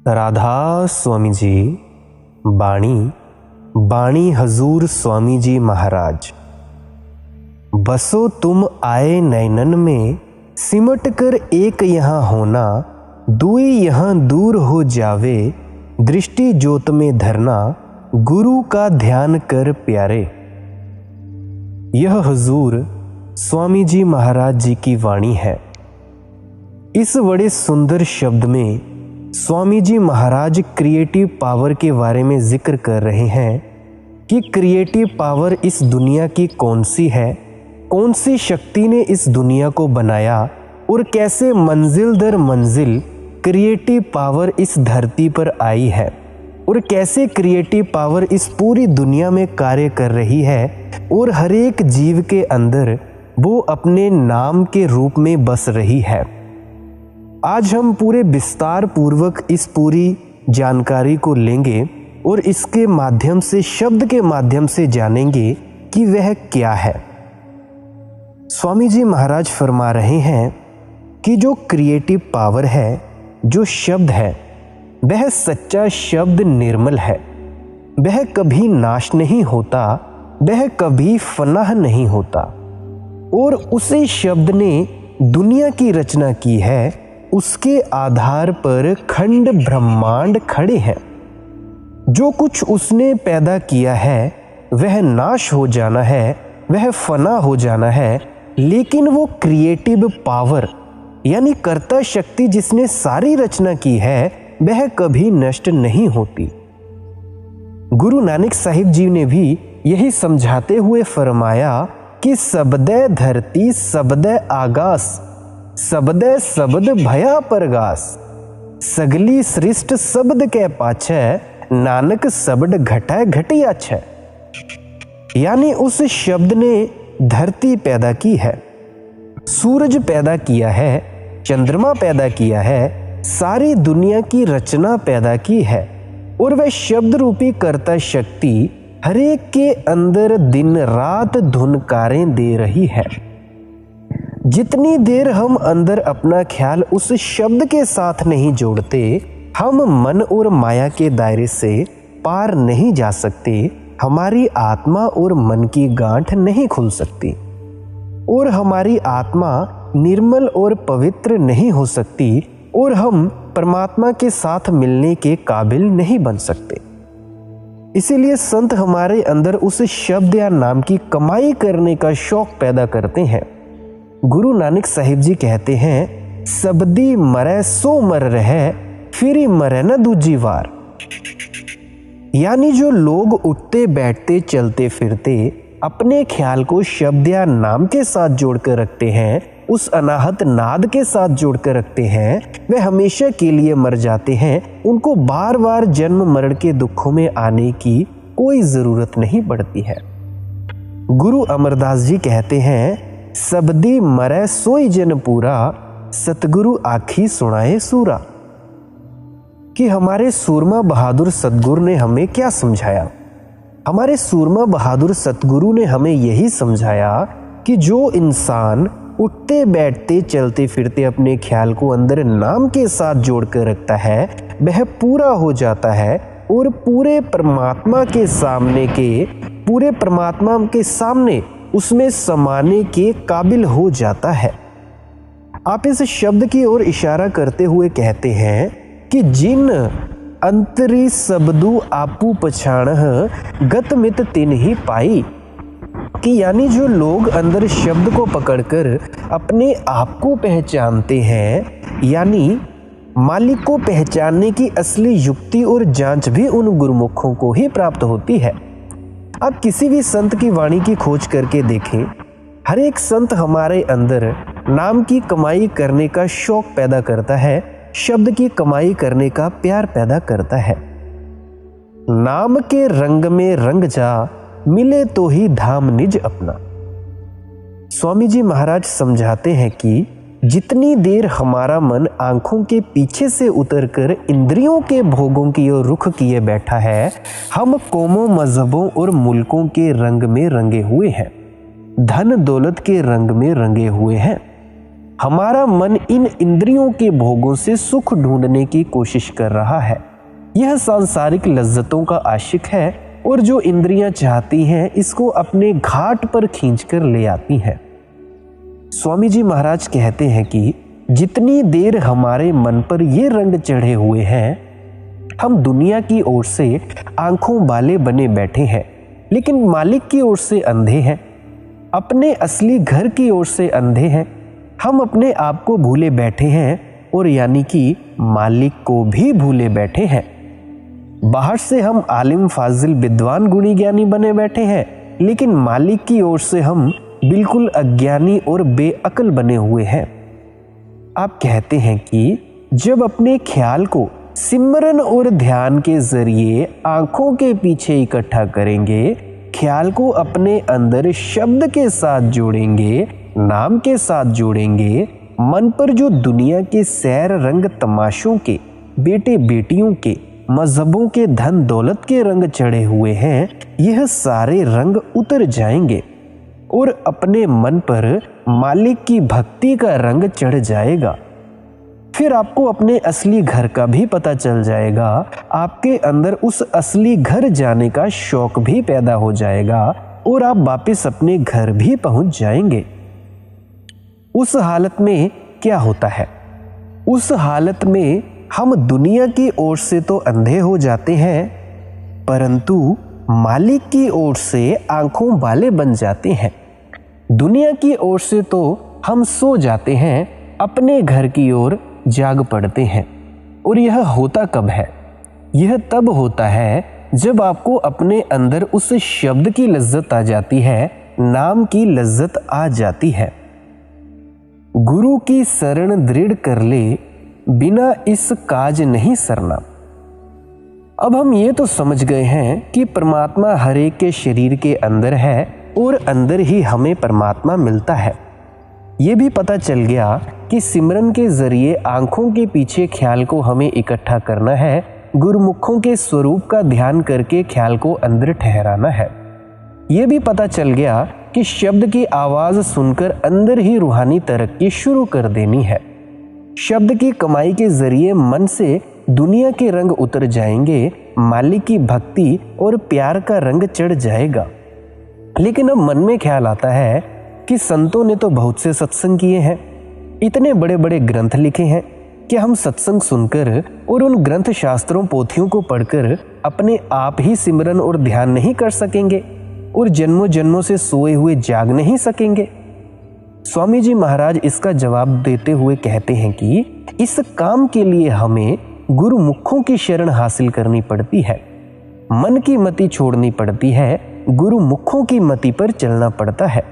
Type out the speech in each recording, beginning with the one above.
राधा स्वामी जी बाणी हजूर स्वामी जी महाराज। बसो तुम आए नैनन में, सिमट कर एक यहाँ होना, दुई यहाँ दूर हो जावे, दृष्टि ज्योत में धरना, गुरु का ध्यान कर प्यारे। यह हजूर स्वामी जी महाराज जी की वाणी है। इस बड़े सुंदर शब्द में स्वामी जी महाराज क्रिएटिव पावर के बारे में जिक्र कर रहे हैं कि क्रिएटिव पावर इस दुनिया की कौन सी है, कौन सी शक्ति ने इस दुनिया को बनाया और कैसे मंजिल दर मंजिल क्रिएटिव पावर इस धरती पर आई है और कैसे क्रिएटिव पावर इस पूरी दुनिया में कार्य कर रही है और हर एक जीव के अंदर वो अपने नाम के रूप में बस रही है। आज हम पूरे विस्तार पूर्वक इस पूरी जानकारी को लेंगे और इसके माध्यम से, शब्द के माध्यम से जानेंगे कि वह क्या है। स्वामी जी महाराज फरमा रहे हैं कि जो क्रिएटिव पावर है, जो शब्द है, वह सच्चा शब्द निर्मल है। वह कभी नाश नहीं होता, वह कभी फनाह नहीं होता और उसी शब्द ने दुनिया की रचना की है। उसके आधार पर खंड ब्रह्मांड खड़े हैं। जो कुछ उसने पैदा किया है वह नाश हो जाना है, वह फना हो जाना है, लेकिन वो क्रिएटिव पावर यानी कर्ता शक्ति जिसने सारी रचना की है वह कभी नष्ट नहीं होती। गुरु नानक साहिब जी ने भी यही समझाते हुए फरमाया कि सबदै धरती सबदै आगास, सबदै शब्द भया परगास, सगली सृष्ट शब्द के पाछे, नानक शब्द घटाए घटिया छे। यानी उस शब्द ने धरती पैदा की है, सूरज पैदा किया है, चंद्रमा पैदा किया है, सारी दुनिया की रचना पैदा की है और वह शब्द रूपी कर्ता शक्ति हर एक के अंदर दिन रात धुनकारें दे रही है। जितनी देर हम अंदर अपना ख्याल उस शब्द के साथ नहीं जोड़ते, हम मन और माया के दायरे से पार नहीं जा सकते। हमारी आत्मा और मन की गांठ नहीं खुल सकती और हमारी आत्मा निर्मल और पवित्र नहीं हो सकती और हम परमात्मा के साथ मिलने के काबिल नहीं बन सकते। इसीलिए संत हमारे अंदर उस शब्द या नाम की कमाई करने का शौक पैदा करते हैं। गुरु नानक साहिब जी कहते हैं, सबदी मरै सो मर रहे, फिर मरे न दूजी बार। यानी जो लोग उठते बैठते चलते फिरते अपने ख्याल को शब्द या नाम के साथ जोड़कर रखते हैं, उस अनाहत नाद के साथ जोड़कर रखते हैं, वे हमेशा के लिए मर जाते हैं। उनको बार बार जन्म मरण के दुखों में आने की कोई जरूरत नहीं पड़ती है। गुरु अमरदास जी कहते हैं, सबदी मरै सोई जन पूरा, सतगुरु आखी सुनाए सूरा। कि हमारे सूरमा बहादुर सतगुरु ने हमें क्या समझाया? हमारे सूरमा बहादुर सतगुरु ने हमें यही समझाया कि जो इंसान उठते बैठते चलते फिरते अपने ख्याल को अंदर नाम के साथ जोड़कर रखता है, वह पूरा हो जाता है और पूरे परमात्मा के सामने उसमें समाने के काबिल हो जाता है। आप इस शब्द की ओर इशारा करते हुए कहते हैं कि जिन अंतरी सबदू आपू पछाणह, गत मित तिन ही पाई। कि यानी जो लोग अंदर शब्द को पकड़कर अपने आप को पहचानते हैं, यानी मालिक को पहचानने की असली युक्ति और जांच भी उन गुरुमुखों को ही प्राप्त होती है। आप किसी भी संत की वाणी की खोज करके देखें, हर एक संत हमारे अंदर नाम की कमाई करने का शौक पैदा करता है, शब्द की कमाई करने का प्यार पैदा करता है। नाम के रंग में रंग जा, मिले तो ही धाम निज अपना। स्वामी जी महाराज समझाते हैं कि जितनी देर हमारा मन आंखों के पीछे से उतरकर इंद्रियों के भोगों की ओर रुख किए बैठा है, हम कौमों मजहबों और मुल्कों के रंग में रंगे हुए हैं, धन दौलत के रंग में रंगे हुए हैं। हमारा मन इन इंद्रियों के भोगों से सुख ढूंढने की कोशिश कर रहा है। यह सांसारिक लज्जतों का आशिक है और जो इंद्रियां चाहती हैं इसको अपने घाट पर खींचकर ले आती हैं। स्वामी जी महाराज कहते हैं कि जितनी देर हमारे मन पर ये रंग चढ़े हुए हैं, हम दुनिया की ओर से आंखों वाले बने बैठे हैं, लेकिन मालिक की ओर से अंधे हैं, अपने असली घर की ओर से अंधे हैं। हम अपने आप को भूले बैठे हैं और यानी कि मालिक को भी भूले बैठे हैं। बाहर से हम आलिम फाजिल विद्वान गुणी ज्ञानी बने बैठे हैं, लेकिन मालिक की ओर से हम बिल्कुल अज्ञानी और बेअक्ल बने हुए हैं। आप कहते हैं कि जब अपने ख्याल को सिमरन और ध्यान के जरिए आंखों के पीछे इकट्ठा करेंगे, ख्याल को अपने अंदर शब्द के साथ जोड़ेंगे, नाम के साथ जोड़ेंगे, मन पर जो दुनिया के सैर रंग तमाशों के, बेटे बेटियों के, मजहबों के, धन दौलत के रंग चढ़े हुए हैं, यह सारे रंग उतर जाएंगे और अपने मन पर मालिक की भक्ति का रंग चढ़ जाएगा। फिर आपको अपने असली घर का भी पता चल जाएगा, आपके अंदर उस असली घर जाने का शौक भी पैदा हो जाएगा और आप वापस अपने घर भी पहुंच जाएंगे। उस हालत में क्या होता है? उस हालत में हम दुनिया की ओर से तो अंधे हो जाते हैं, परंतु मालिक की ओर से आंखों वाले बन जाते हैं। दुनिया की ओर से तो हम सो जाते हैं, अपने घर की ओर जाग पड़ते हैं। और यह होता कब है? यह तब होता है जब आपको अपने अंदर उस शब्द की लज्जत आ जाती है, नाम की लज्जत आ जाती है। गुरु की शरण दृढ़ कर ले, बिना इस काज नहीं सरना। अब हम ये तो समझ गए हैं कि परमात्मा हर एक के शरीर के अंदर है और अंदर ही हमें परमात्मा मिलता है। ये भी पता चल गया कि सिमरन के जरिए आंखों के पीछे ख्याल को हमें इकट्ठा करना है, गुरुमुखों के स्वरूप का ध्यान करके ख्याल को अंदर ठहराना है। ये भी पता चल गया कि शब्द की आवाज़ सुनकर अंदर ही रूहानी तरक्की शुरू कर देनी है। शब्द की कमाई के जरिए मन से दुनिया के रंग उतर जाएंगे, मालिक की भक्ति और प्यार का रंग चढ़ जाएगा। लेकिन अब मन में ख्याल आता है कि संतों ने तो बहुत से सत्संग किए हैं, इतने बड़े बड़े ग्रंथ लिखे हैं कि हम सत्संग सुनकर और उन ग्रंथ शास्त्रों पोथियों को पढ़कर अपने आप ही सिमरन और ध्यान नहीं कर सकेंगे और जन्मों जन्मों से सोए हुए जाग नहीं सकेंगे। स्वामी जी महाराज इसका जवाब देते हुए कहते हैं कि इस काम के लिए हमें गुरुमुखों की शरण हासिल करनी पड़ती है, मन की मति छोड़नी पड़ती है, गुरुमुखों की मति पर चलना पड़ता है।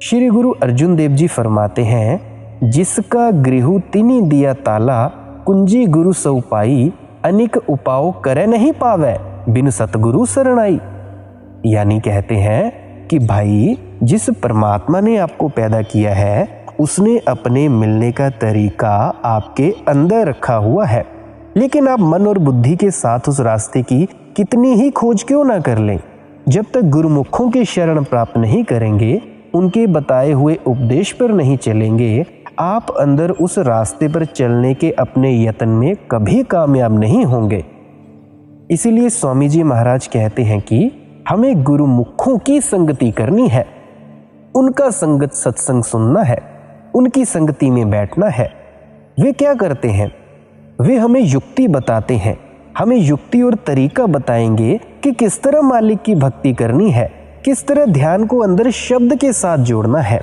श्री गुरु अर्जुन देव जी फरमाते हैं, जिसका गृहु तिनी दिया ताला, कुंजी गुरु सौ पाई, अनिक उपाओ करे नहीं पावे, बिन सतगुरु शरणाई। यानी कहते हैं कि भाई जिस परमात्मा ने आपको पैदा किया है, उसने अपने मिलने का तरीका आपके अंदर रखा हुआ है, लेकिन आप मन और बुद्धि के साथ उस रास्ते की कितनी ही खोज क्यों ना कर लें, जब तक गुरुमुखों की शरण प्राप्त नहीं करेंगे, उनके बताए हुए उपदेश पर नहीं चलेंगे, आप अंदर उस रास्ते पर चलने के अपने यत्न में कभी कामयाब नहीं होंगे। इसीलिए स्वामी जी महाराज कहते हैं कि हमें गुरुमुखों की संगति करनी है, उनका संगत सत्संग सुनना है, उनकी संगति में बैठना है। वे क्या करते हैं? वे हमें युक्ति बताते हैं, हमें युक्ति और तरीका बताएंगे कि किस तरह मालिक की भक्ति करनी है, किस तरह ध्यान को अंदर शब्द के साथ जोड़ना है।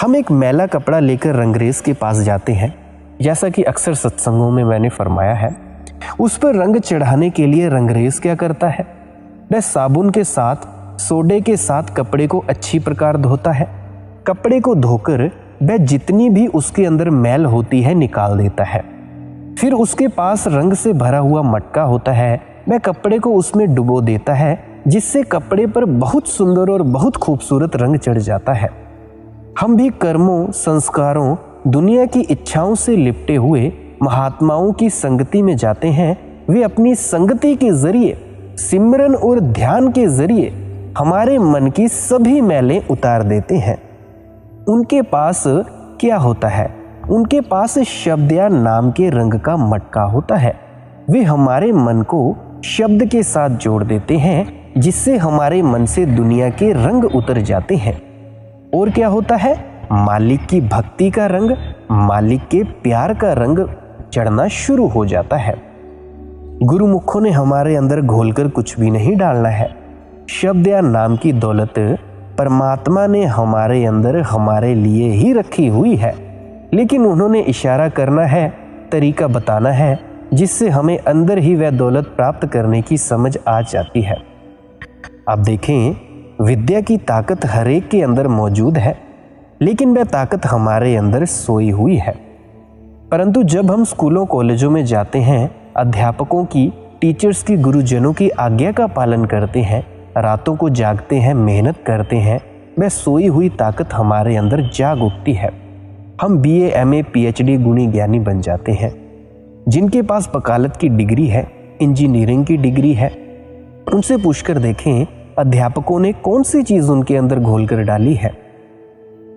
हम एक मैला कपड़ा लेकर रंगरेज के पास जाते हैं, जैसा कि अक्सर सत्संगों में मैंने फरमाया है। उस पर रंग चढ़ाने के लिए रंगरेज क्या करता है? वह साबुन के साथ, सोडे के साथ कपड़े को अच्छी प्रकार धोता है। कपड़े को धोकर वह जितनी भी उसके अंदर मैल होती है निकाल देता है। फिर उसके पास रंग से भरा हुआ मटका होता है, वह कपड़े को उसमें डुबो देता है, जिससे कपड़े पर बहुत सुंदर और बहुत खूबसूरत रंग चढ़ जाता है। हम भी कर्मों, संस्कारों, दुनिया की इच्छाओं से लिपटे हुए महात्माओं की संगति में जाते हैं। वे अपनी संगति के जरिए, सिमरन और ध्यान के जरिए हमारे मन की सभी मैलें उतार देते हैं। उनके पास क्या होता है? उनके पास शब्द या नाम के रंग का मटका होता है। वे हमारे मन को शब्द के साथ जोड़ देते हैं, जिससे हमारे मन से दुनिया के रंग उतर जाते हैं। और क्या होता है? मालिक की भक्ति का रंग, मालिक के प्यार का रंग चढ़ना शुरू हो जाता है। गुरुमुखों ने हमारे अंदर घोलकर कुछ भी नहीं डालना है। शब्द या नाम की दौलत परमात्मा ने हमारे अंदर हमारे लिए ही रखी हुई है, लेकिन उन्होंने इशारा करना है, तरीका बताना है, जिससे हमें अंदर ही वह दौलत प्राप्त करने की समझ आ जाती है। आप देखें, विद्या की ताकत हर एक के अंदर मौजूद है, लेकिन वह ताकत हमारे अंदर सोई हुई है। परंतु जब हम स्कूलों कॉलेजों में जाते हैं, अध्यापकों की, टीचर्स की, गुरुजनों की आज्ञा का पालन करते हैं, रातों को जागते हैं, मेहनत करते हैं, वह सोई हुई ताकत हमारे अंदर जाग उठती है। हम BA, MA, PhD गुणी ज्ञानी बन जाते हैं। जिनके पास वकालत की डिग्री है, इंजीनियरिंग की डिग्री है, उनसे पूछकर देखें अध्यापकों ने कौन सी चीज उनके अंदर घोलकर डाली है।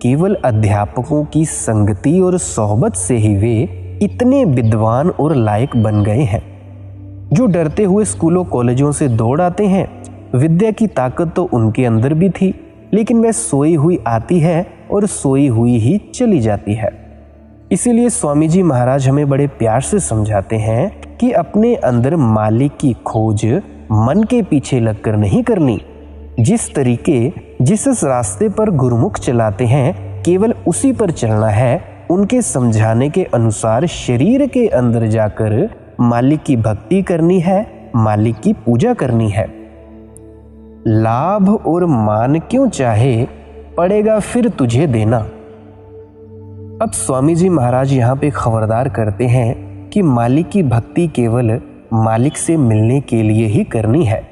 केवल अध्यापकों की संगति और सोहबत से ही वे इतने विद्वान और लायक बन गए हैं। जो डरते हुए स्कूलों कॉलेजों से दौड़ आते हैं, विद्या की ताकत तो उनके अंदर भी थी, लेकिन वह सोई हुई आती है और सोई हुई ही चली जाती है। इसीलिए स्वामी जी महाराज हमें बड़े प्यार से समझाते हैं कि अपने अंदर मालिक की खोज मन के पीछे लगकर नहीं करनी। जिस तरीके, जिस रास्ते पर गुरुमुख चलाते हैं, केवल उसी पर चलना है। उनके समझाने के अनुसार शरीर के अंदर जाकर मालिक की भक्ति करनी है, मालिक की पूजा करनी है। लाभ और मान क्यों चाहे, पड़ेगा फिर तुझे देना। अब स्वामी जी महाराज यहाँ पे खबरदार करते हैं कि मालिक की भक्ति केवल मालिक से मिलने के लिए ही करनी है।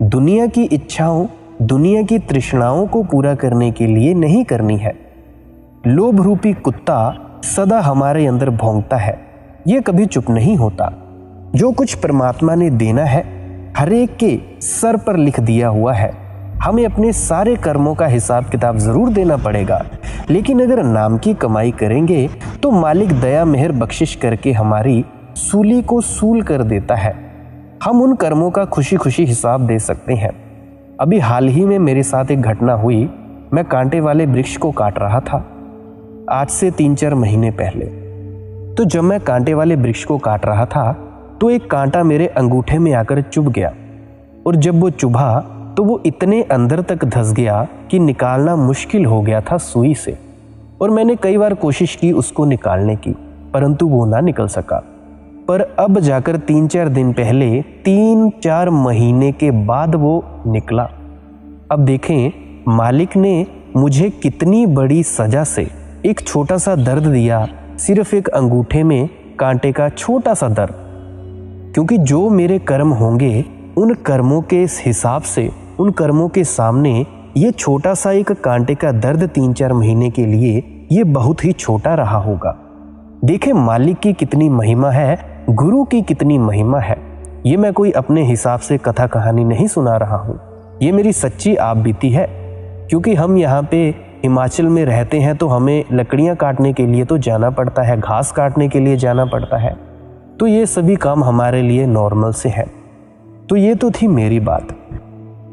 दुनिया की इच्छाओं, दुनिया की तृष्णाओं को पूरा करने के लिए नहीं करनी है। लोभ रूपी कुत्ता सदा हमारे अंदर भौंकता है, ये कभी चुप नहीं होता। जो कुछ परमात्मा ने देना है, हर एक के सर पर लिख दिया हुआ है। हमें अपने सारे कर्मों का हिसाब किताब जरूर देना पड़ेगा, लेकिन अगर नाम की कमाई करेंगे तो मालिक दया मेहर बख्शिश करके हमारी सूली को सूल कर देता है। हम उन कर्मों का खुशी खुशी हिसाब दे सकते हैं। अभी हाल ही में मेरे साथ एक घटना हुई। मैं कांटे वाले वृक्ष को काट रहा था, आज से 3-4 महीने पहले। तो जब मैं कांटे वाले वृक्ष को काट रहा था तो एक कांटा मेरे अंगूठे में आकर चुभ गया, और जब वो चुभा तो वो इतने अंदर तक धंस गया कि निकालना मुश्किल हो गया था सुई से। और मैंने कई बार कोशिश की उसको निकालने की, परंतु वो ना निकल सका। पर अब जाकर 3-4 दिन पहले, 3-4 महीने के बाद वो निकला। अब देखें, मालिक ने मुझे कितनी बड़ी सजा से एक छोटा सा दर्द दिया, सिर्फ एक अंगूठे में कांटे का छोटा सा दर्द। क्योंकि जो मेरे कर्म होंगे, उन कर्मों के हिसाब से, उन कर्मों के सामने ये छोटा सा एक कांटे का दर्द 3-4 महीने के लिए ये बहुत ही छोटा रहा होगा। देखें मालिक की कितनी महिमा है, गुरु की कितनी महिमा है। ये मैं कोई अपने हिसाब से कथा कहानी नहीं सुना रहा हूँ, ये मेरी सच्ची आप बीती है। क्योंकि हम यहाँ पे हिमाचल में रहते हैं तो हमें लकड़ियाँ काटने के लिए तो जाना पड़ता है, घास काटने के लिए जाना पड़ता है, तो ये सभी काम हमारे लिए नॉर्मल से है। तो ये तो थी मेरी बात।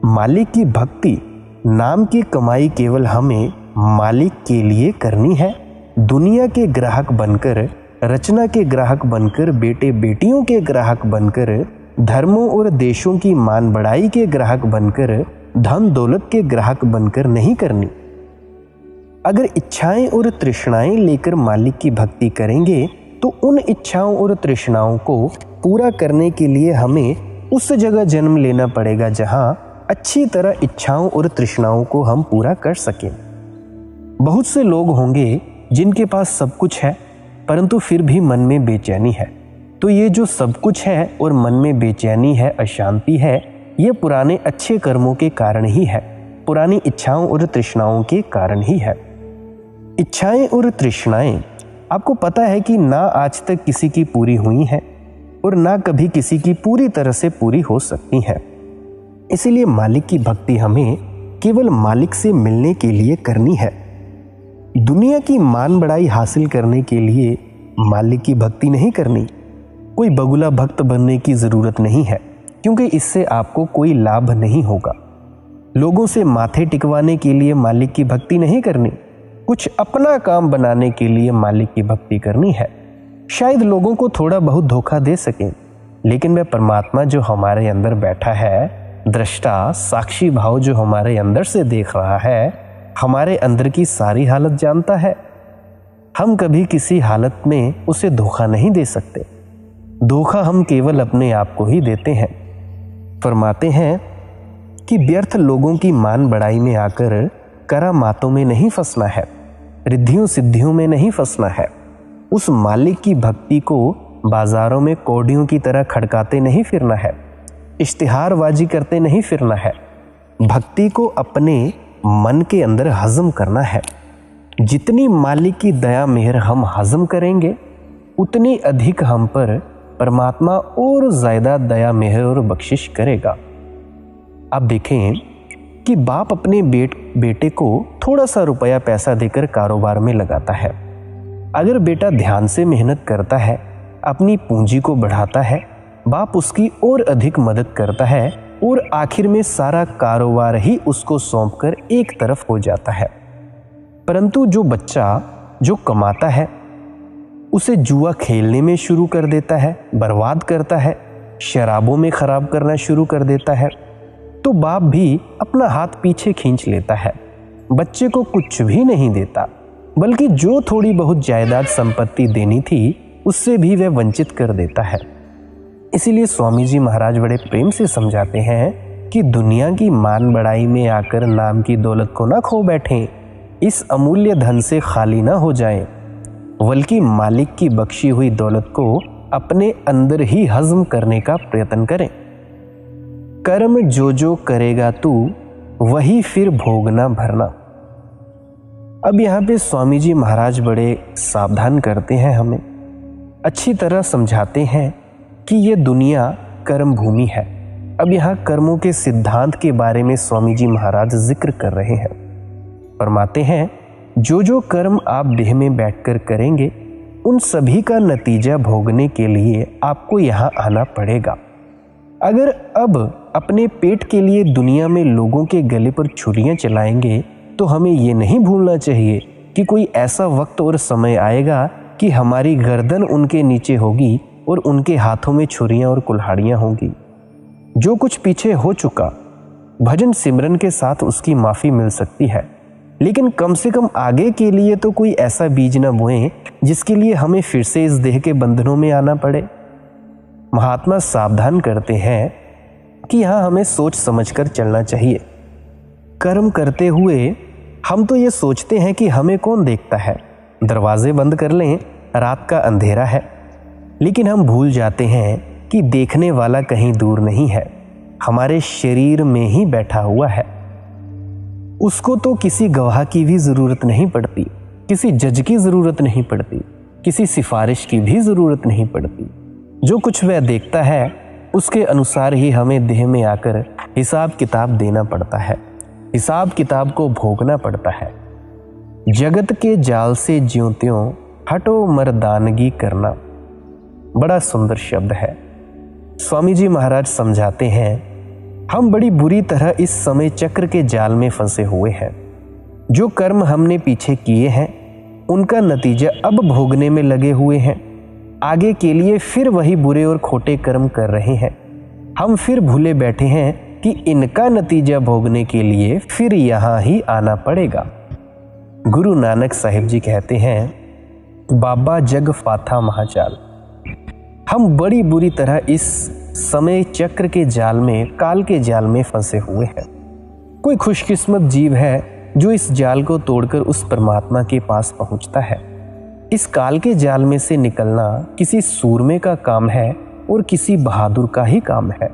मालिक की भक्ति, नाम की कमाई केवल हमें मालिक के लिए करनी है। दुनिया के ग्राहक बनकर, रचना के ग्राहक बनकर, बेटे बेटियों के ग्राहक बनकर, धर्मों और देशों की मान बढ़ाई के ग्राहक बनकर, धन दौलत के ग्राहक बनकर नहीं करनी। अगर इच्छाएं और तृष्णाएं लेकर मालिक की भक्ति करेंगे तो उन इच्छाओं और तृष्णाओं को पूरा करने के लिए हमें उस जगह जन्म लेना पड़ेगा जहां अच्छी तरह इच्छाओं और तृष्णाओं को हम पूरा कर सकें। बहुत से लोग होंगे जिनके पास सब कुछ है परंतु फिर भी मन में बेचैनी है। तो ये जो सब कुछ है और मन में बेचैनी है, अशांति है, ये पुराने अच्छे कर्मों के कारण ही है, पुरानी इच्छाओं और तृष्णाओं के कारण ही है। इच्छाएं और तृष्णाएं, आपको पता है कि ना आज तक किसी की पूरी हुई हैं और ना कभी किसी की पूरी तरह से पूरी हो सकती है। इसीलिए मालिक की भक्ति हमें केवल मालिक से मिलने के लिए करनी है। दुनिया की मान बढ़ाई हासिल करने के लिए मालिक की भक्ति नहीं करनी। कोई बगुला भक्त बनने की ज़रूरत नहीं है, क्योंकि इससे आपको कोई लाभ नहीं होगा। लोगों से माथे टिकवाने के लिए मालिक की भक्ति नहीं करनी। कुछ अपना काम बनाने के लिए मालिक की भक्ति करनी है। शायद लोगों को थोड़ा बहुत धोखा दे सकें, लेकिन वह परमात्मा जो हमारे अंदर बैठा है, दृष्टा साक्षी भाव जो हमारे अंदर से देख रहा है, हमारे अंदर की सारी हालत जानता है। हम कभी किसी हालत में उसे धोखा नहीं दे सकते। धोखा हम केवल अपने आप को ही देते हैं। फरमाते हैं कि व्यर्थ लोगों की मान बढ़ाई में आकर करामातों में नहीं फंसना है, रिद्धियों सिद्धियों में नहीं फंसना है। उस मालिक की भक्ति को बाजारों में कौड़ियों की तरह खड़काते नहीं फिरना है, इश्तिहारबाजी करते नहीं फिरना है। भक्ति को अपने मन के अंदर हजम करना है। जितनी मालिक की दया मेहर हम हजम करेंगे, उतनी अधिक हम पर परमात्मा और ज़्यादा दया मेहर और बख्शिश करेगा। आप देखें कि बाप अपने बेटे को थोड़ा सा रुपया पैसा देकर कारोबार में लगाता है। अगर बेटा ध्यान से मेहनत करता है, अपनी पूंजी को बढ़ाता है, बाप उसकी और अधिक मदद करता है और आखिर में सारा कारोबार ही उसको सौंपकर एक तरफ हो जाता है। परंतु जो बच्चा जो कमाता है, उसे जुआ खेलने में शुरू कर देता है, बर्बाद करता है, शराबों में खराब करना शुरू कर देता है, तो बाप भी अपना हाथ पीछे खींच लेता है। बच्चे को कुछ भी नहीं देता, बल्कि जो थोड़ी बहुत जायदाद संपत्ति देनी थी, उससे भी वह वंचित कर देता है। इसीलिए स्वामी जी महाराज बड़े प्रेम से समझाते हैं कि दुनिया की मान बढ़ाई में आकर नाम की दौलत को ना खो बैठें, इस अमूल्य धन से खाली ना हो जाएं, बल्कि मालिक की बख्शी हुई दौलत को अपने अंदर ही हजम करने का प्रयत्न करें। कर्म जो जो करेगा तू, वही फिर भोगना भरना। अब यहाँ पे स्वामी जी महाराज बड़े सावधान करते हैं, हमें अच्छी तरह समझाते हैं कि ये दुनिया कर्म भूमि है। अब यहाँ कर्मों के सिद्धांत के बारे में स्वामी जी महाराज जिक्र कर रहे हैं। फरमाते हैं, जो जो कर्म आप देह में बैठकर करेंगे, उन सभी का नतीजा भोगने के लिए आपको यहाँ आना पड़ेगा। अगर अब अपने पेट के लिए दुनिया में लोगों के गले पर छुरियां चलाएंगे, तो हमें ये नहीं भूलना चाहिए कि कोई ऐसा वक्त और समय आएगा कि हमारी गर्दन उनके नीचे होगी और उनके हाथों में छुरियां और कुल्हाड़ियां होंगी। जो कुछ पीछे हो चुका, भजन सिमरन के साथ उसकी माफ़ी मिल सकती है, लेकिन कम से कम आगे के लिए तो कोई ऐसा बीज न बोएं जिसके लिए हमें फिर से इस देह के बंधनों में आना पड़े। महात्मा सावधान करते हैं कि यहाँ हमें सोच समझकर चलना चाहिए। कर्म करते हुए हम तो ये सोचते हैं कि हमें कौन देखता है, दरवाजे बंद कर लें, रात का अंधेरा है। लेकिन हम भूल जाते हैं कि देखने वाला कहीं दूर नहीं है, हमारे शरीर में ही बैठा हुआ है। उसको तो किसी गवाह की भी ज़रूरत नहीं पड़ती, किसी जज की ज़रूरत नहीं पड़ती, किसी सिफारिश की भी ज़रूरत नहीं पड़ती। जो कुछ वह देखता है, उसके अनुसार ही हमें देह में आकर हिसाब किताब देना पड़ता है, हिसाब किताब को भोगना पड़ता है। जगत के जाल से ज्यों त्यों हटो मर्दानगी करना, बड़ा सुंदर शब्द है। स्वामी जी महाराज समझाते हैं, हम बड़ी बुरी तरह इस समय चक्र के जाल में फंसे हुए हैं। जो कर्म हमने पीछे किए हैं, उनका नतीजा अब भोगने में लगे हुए हैं। आगे के लिए फिर वही बुरे और खोटे कर्म कर रहे हैं। हम फिर भूले बैठे हैं कि इनका नतीजा भोगने के लिए फिर यहाँ ही आना पड़ेगा। गुरु नानक साहिब जी कहते हैं, बाबा जग फाथा महाचाल। हम बड़ी बुरी तरह इस समय चक्र के जाल में, काल के जाल में फंसे हुए हैं। कोई खुशकिस्मत जीव है जो इस जाल को तोड़कर उस परमात्मा के पास पहुंचता है। इस काल के जाल में से निकलना किसी सूरमे का काम है और किसी बहादुर का ही काम है।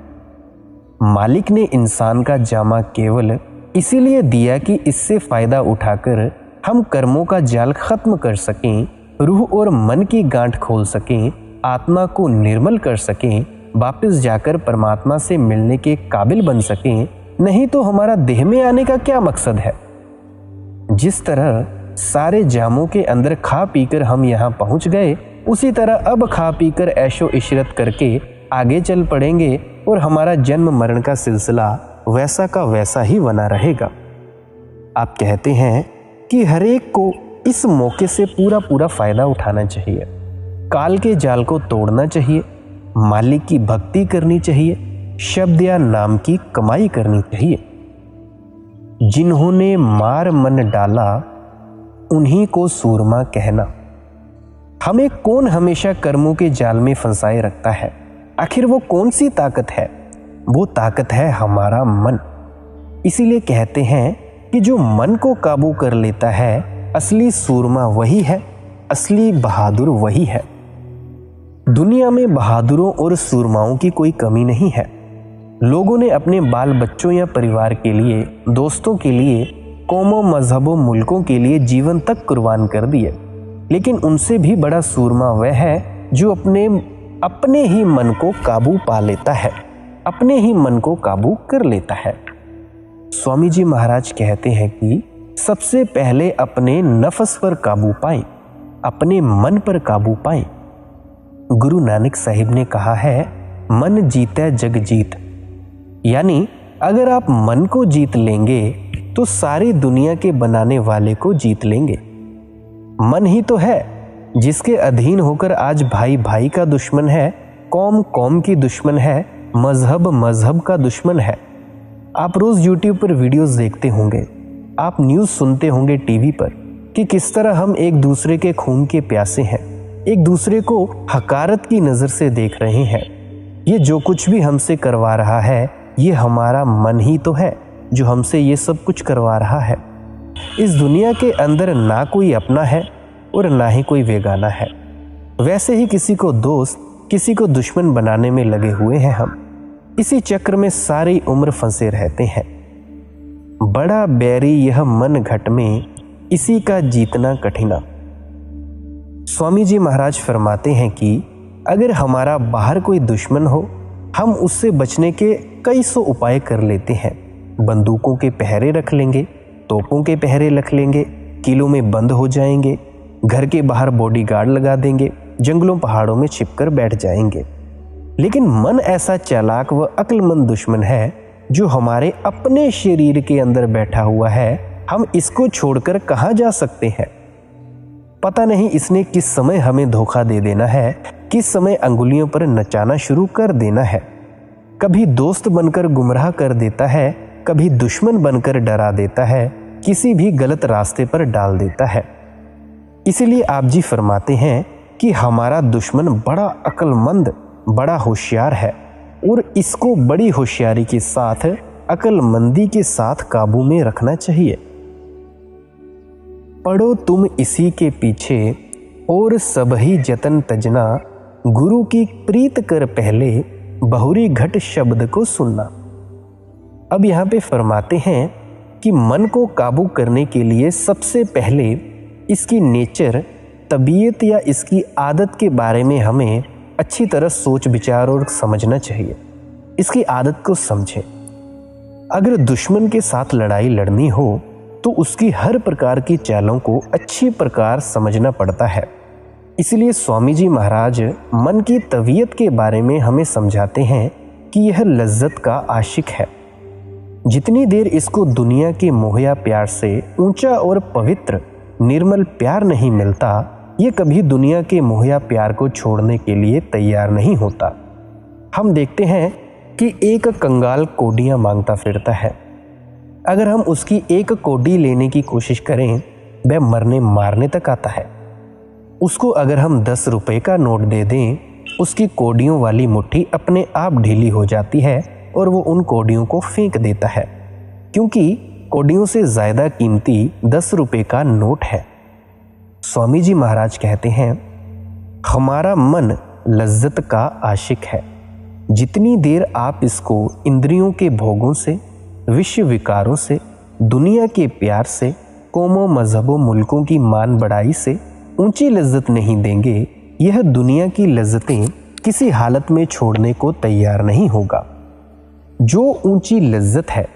मालिक ने इंसान का जामा केवल इसीलिए दिया कि इससे फायदा उठाकर हम कर्मों का जाल खत्म कर सकें, रूह और मन की गांठ खोल सकें, आत्मा को निर्मल कर सकें, वापस जाकर परमात्मा से मिलने के काबिल बन सकें। नहीं तो हमारा देह में आने का क्या मकसद है। जिस तरह सारे जामों के अंदर खा पीकर हम यहाँ पहुँच गए, उसी तरह अब खा पीकर ऐशो इशरत करके आगे चल पड़ेंगे और हमारा जन्म मरण का सिलसिला वैसा का वैसा ही बना रहेगा। आप कहते हैं कि हर एक को इस मौके से पूरा फायदा उठाना चाहिए, काल के जाल को तोड़ना चाहिए, मालिक की भक्ति करनी चाहिए, शब्द या नाम की कमाई करनी चाहिए। जिन्होंने मार मन डाला उन्हीं को सूरमा कहना। हमें कौन हमेशा कर्मों के जाल में फंसाए रखता है? आखिर वो कौन सी ताकत है? वो ताकत है हमारा मन। इसीलिए कहते हैं कि जो मन को काबू कर लेता है, असली सूरमा वही है, असली बहादुर वही है। दुनिया में बहादुरों और सूरमाओं की कोई कमी नहीं है। लोगों ने अपने बाल बच्चों या परिवार के लिए, दोस्तों के लिए, कौमों, मजहबों, मुल्कों के लिए जीवन तक कुर्बान कर दिए, लेकिन उनसे भी बड़ा सूरमा वह है जो अपने ही मन को काबू पा लेता है, अपने ही मन को काबू कर लेता है। स्वामी जी महाराज कहते हैं कि सबसे पहले अपने नफ्स पर काबू पाएं, अपने मन पर काबू पाएं। गुरु नानक साहिब ने कहा है, मन जीते जग जीत। यानी अगर आप मन को जीत लेंगे तो सारी दुनिया के बनाने वाले को जीत लेंगे। मन ही तो है जिसके अधीन होकर आज भाई भाई का दुश्मन है, कौम कौम की दुश्मन है, मजहब मजहब का दुश्मन है। आप रोज यूट्यूब पर वीडियोस देखते होंगे, आप न्यूज़ सुनते होंगे टीवी पर कि किस तरह हम एक दूसरे के खून के प्यासे हैं, एक दूसरे को हकारत की नज़र से देख रहे हैं। ये जो कुछ भी हमसे करवा रहा है, ये हमारा मन ही तो है जो हमसे ये सब कुछ करवा रहा है। इस दुनिया के अंदर ना कोई अपना है और ना ही कोई बेगाना है। वैसे ही किसी को दोस्त, किसी को दुश्मन बनाने में लगे हुए हैं हम। इसी चक्र में सारी उम्र फंसे रहते हैं। बड़ा बैरी यह मन घट में, इसी का जीतना कठिना। स्वामी जी महाराज फरमाते हैं कि अगर हमारा बाहर कोई दुश्मन हो, हम उससे बचने के कई सौ उपाय कर लेते हैं। बंदूकों के पहरे रख लेंगे, तोपों के पहरे रख लेंगे, किलों में बंद हो जाएंगे, घर के बाहर बॉडीगार्ड लगा देंगे, जंगलों पहाड़ों में छिपकर बैठ जाएंगे। लेकिन मन ऐसा चालाक व अक्लमंद दुश्मन है जो हमारे अपने शरीर के अंदर बैठा हुआ है। हम इसको छोड़कर कहाँ जा सकते हैं? पता नहीं इसने किस समय हमें धोखा दे देना है, किस समय अंगुलियों पर नचाना शुरू कर देना है। कभी दोस्त बनकर गुमराह कर देता है, कभी दुश्मन बनकर डरा देता है, किसी भी गलत रास्ते पर डाल देता है। इसीलिए आप जी फरमाते हैं कि हमारा दुश्मन बड़ा अक्लमंद, बड़ा होशियार है और इसको बड़ी होशियारी के साथ, अक्लमंदी के साथ काबू में रखना चाहिए। पढ़ो तुम इसी के पीछे और सबही जतन तजना, गुरु की प्रीत कर पहले बहुरी घट शब्द को सुनना। अब यहाँ पे फरमाते हैं कि मन को काबू करने के लिए सबसे पहले इसकी नेचर, तबीयत या इसकी आदत के बारे में हमें अच्छी तरह सोच विचार और समझना चाहिए। इसकी आदत को समझें। अगर दुश्मन के साथ लड़ाई लड़नी हो तो उसकी हर प्रकार की चालों को अच्छी प्रकार समझना पड़ता है। इसलिए स्वामी जी महाराज मन की तबीयत के बारे में हमें समझाते हैं कि यह लज्जत का आशिक है। जितनी देर इसको दुनिया के मोहया प्यार से ऊंचा और पवित्र निर्मल प्यार नहीं मिलता, ये कभी दुनिया के मोहया प्यार को छोड़ने के लिए तैयार नहीं होता। हम देखते हैं कि एक कंगाल कोडियाँ मांगता फिरता है। अगर हम उसकी एक कोडी लेने की कोशिश करें, वह मरने मारने तक आता है। उसको अगर हम 10 रुपए का नोट दे दें, उसकी कोडियों वाली मुट्ठी अपने आप ढीली हो जाती है और वो उन कोडियों को फेंक देता है, क्योंकि कोडियों से ज़्यादा कीमती 10 रुपए का नोट है। स्वामी जी महाराज कहते हैं, हमारा मन लज्जत का आशिक है। जितनी देर आप इसको इंद्रियों के भोगों से, विश्व विकारों से, दुनिया के प्यार से, कौमों मजहबों मुल्कों की मान बढ़ाई से ऊंची लज्जत नहीं देंगे, यह दुनिया की लज्जतें किसी हालत में छोड़ने को तैयार नहीं होगा। जो ऊंची लज्जत है,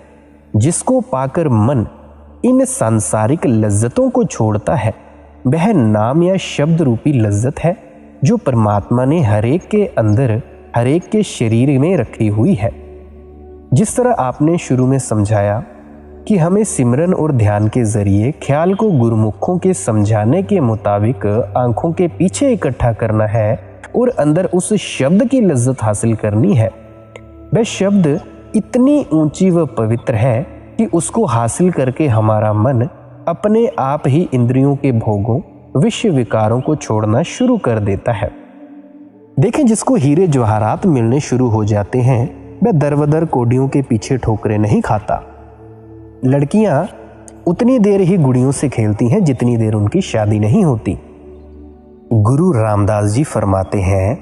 जिसको पाकर मन इन सांसारिक लज्जतों को छोड़ता है वह नाम या शब्द रूपी लज्जत है जो परमात्मा ने हरेक के अंदर, हरेक के शरीर में रखी हुई है। जिस तरह आपने शुरू में समझाया कि हमें सिमरन और ध्यान के जरिए ख्याल को गुरुमुखों के समझाने के मुताबिक आंखों के पीछे इकट्ठा करना है और अंदर उस शब्द की लज्जत हासिल करनी है, वह शब्द इतनी ऊंची व पवित्र है कि उसको हासिल करके हमारा मन अपने आप ही इंद्रियों के भोगों, विषय विकारों को छोड़ना शुरू कर देता है। देखें, जिसको हीरे जवाहरात मिलने शुरू हो जाते हैं वह दरबदर कोडियों के पीछे ठोकरे नहीं खाता। लड़कियां उतनी देर ही गुड़ियों से खेलती हैं जितनी देर उनकी शादी नहीं होती। गुरु रामदास जी फरमाते हैं,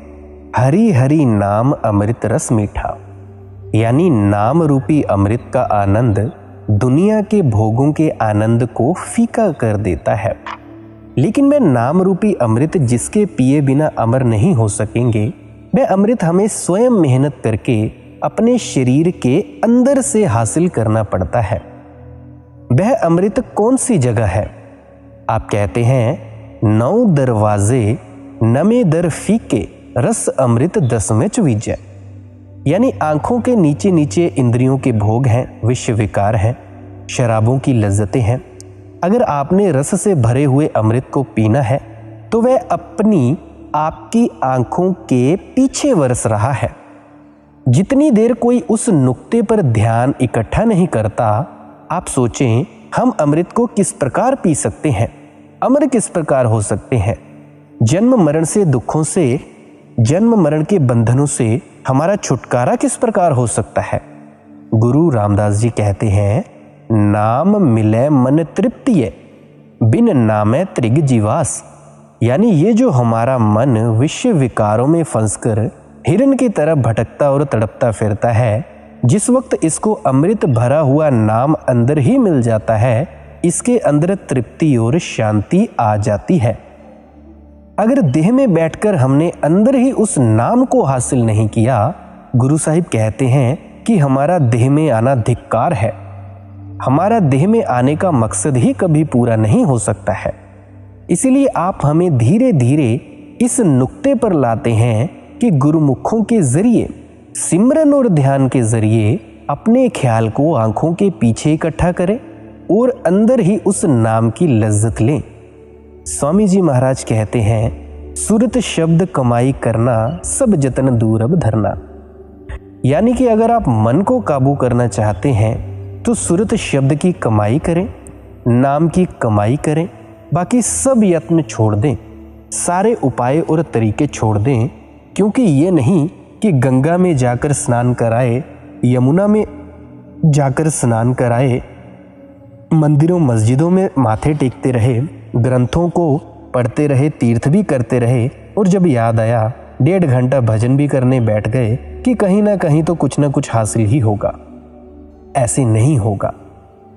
हरि हरि नाम अमृत रस मीठा, यानी नाम रूपी अमृत का आनंद दुनिया के भोगों के आनंद को फीका कर देता है। लेकिन वह नाम रूपी अमृत जिसके पिए बिना अमर नहीं हो सकेंगे, वह अमृत हमें स्वयं मेहनत करके अपने शरीर के अंदर से हासिल करना पड़ता है। वह अमृत कौन सी जगह है? आप कहते हैं, 9 दरवाजे नमे दर फीके रस अमृत 10वें चवीजे, यानी आंखों के नीचे नीचे इंद्रियों के भोग हैं, विषय विकार हैं, शराबों की लज्जतें हैं। अगर आपने रस से भरे हुए अमृत को पीना है तो वह अपनी आपकी आंखों के पीछे बरस रहा है। जितनी देर कोई उस नुक्ते पर ध्यान इकट्ठा नहीं करता, आप सोचें हम अमृत को किस प्रकार पी सकते हैं, अमर किस प्रकार हो सकते हैं। जन्म मरण से दुखों से, जन्म मरण के बंधनों से हमारा छुटकारा किस प्रकार हो सकता है? गुरु रामदास जी कहते हैं, नाम मिले मन तृप्तिय, बिन नामे त्रिग जीवास, यानी ये जो हमारा मन विषय विकारों में फंसकर हिरन की तरह भटकता और तड़पता फिरता है, जिस वक्त इसको अमृत भरा हुआ नाम अंदर ही मिल जाता है, इसके अंदर तृप्ति और शांति आ जाती है। अगर देह में बैठकर हमने अंदर ही उस नाम को हासिल नहीं किया, गुरु साहिब कहते हैं कि हमारा देह में आना धिक्कार है। हमारा देह में आने का मकसद ही कभी पूरा नहीं हो सकता है। इसीलिए आप हमें धीरे धीरे इस नुक्ते पर लाते हैं कि गुरुमुखों के जरिए, सिमरन और ध्यान के जरिए अपने ख्याल को आंखों के पीछे इकट्ठा करें और अंदर ही उस नाम की लज्जत लें। स्वामी जी महाराज कहते हैं, सुरत शब्द कमाई करना, सब जतन दूर अब धरना, यानी कि अगर आप मन को काबू करना चाहते हैं तो सुरत शब्द की कमाई करें, नाम की कमाई करें, बाकी सब यत्न छोड़ दें, सारे उपाय और तरीके छोड़ दें। क्योंकि ये नहीं कि गंगा में जाकर स्नान कराए, यमुना में जाकर स्नान कराए, मंदिरों मस्जिदों में माथे टेकते रहे, ग्रंथों को पढ़ते रहे, तीर्थ भी करते रहे और जब याद आया 1.5 घंटा भजन भी करने बैठ गए कि कहीं ना कहीं तो कुछ ना कुछ हासिल ही होगा। ऐसे नहीं होगा।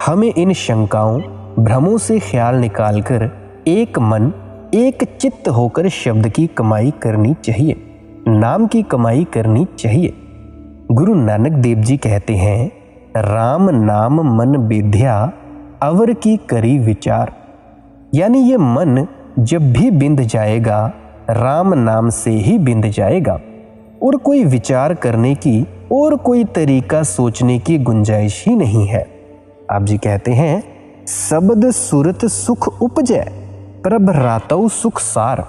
हमें इन शंकाओं, भ्रमों से ख्याल निकालकर एक मन, एक चित्त होकर शब्द की कमाई करनी चाहिए, नाम की कमाई करनी चाहिए। गुरु नानक देव जी कहते हैं, राम नाम मन बेध्या अवर की करी विचार, यानी ये मन जब भी बिंध जाएगा राम नाम से ही बिंध जाएगा और कोई विचार करने की और कोई तरीका सोचने की गुंजाइश ही नहीं है। आप जी कहते हैं, शब्द सुरत सुख उपजै प्रभ रातौ सुख सार,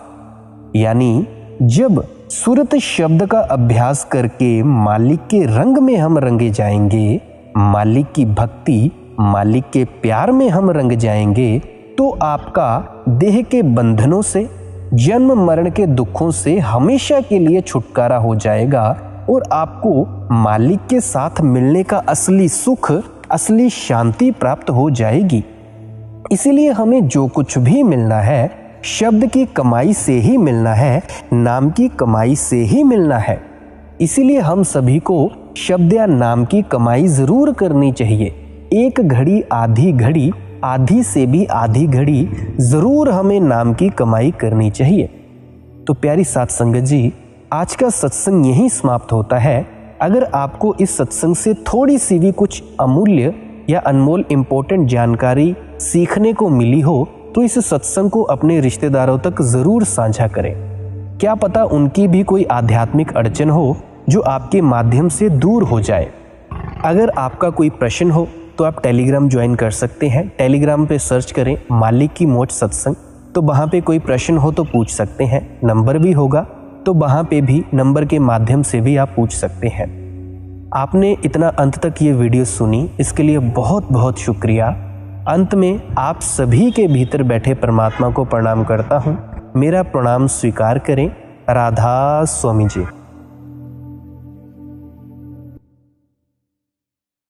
यानी जब सुरत शब्द का अभ्यास करके मालिक के रंग में हम रंगे जाएंगे, मालिक की भक्ति, मालिक के प्यार में हम रंग जाएंगे, तो आपका देह के बंधनों से, जन्म मरण के दुखों से हमेशा के लिए छुटकारा हो जाएगा और आपको मालिक के साथ मिलने का असली सुख, असली शांति प्राप्त हो जाएगी। इसीलिए हमें जो कुछ भी मिलना है शब्द की कमाई से ही मिलना है, नाम की कमाई से ही मिलना है। इसीलिए हम सभी को शब्द या नाम की कमाई जरूर करनी चाहिए। एक घड़ी, आधी घड़ी, आधी से भी आधी घड़ी जरूर हमें नाम की कमाई करनी चाहिए। तो प्यारी साथ संगत जी, आज का सत्संग यहीं समाप्त होता है। अगर आपको इस सत्संग से थोड़ी सी भी कुछ अमूल्य या अनमोल इंपॉर्टेंट जानकारी सीखने को मिली हो तो इस सत्संग को अपने रिश्तेदारों तक जरूर साझा करें। क्या पता उनकी भी कोई आध्यात्मिक अड़चन हो जो आपके माध्यम से दूर हो जाए। अगर आपका कोई प्रश्न हो तो आप टेलीग्राम ज्वाइन कर सकते हैं। टेलीग्राम पे सर्च करें मालिक की मोट सत्संग, तो वहाँ पे कोई प्रश्न हो तो पूछ सकते हैं। नंबर भी होगा तो वहाँ पे भी नंबर के माध्यम से भी आप पूछ सकते हैं। आपने इतना अंत तक ये वीडियो सुनी, इसके लिए बहुत बहुत शुक्रिया। अंत में आप सभी के भीतर बैठे परमात्मा को प्रणाम करता हूँ। मेरा प्रणाम स्वीकार करें। राधा स्वामी जी।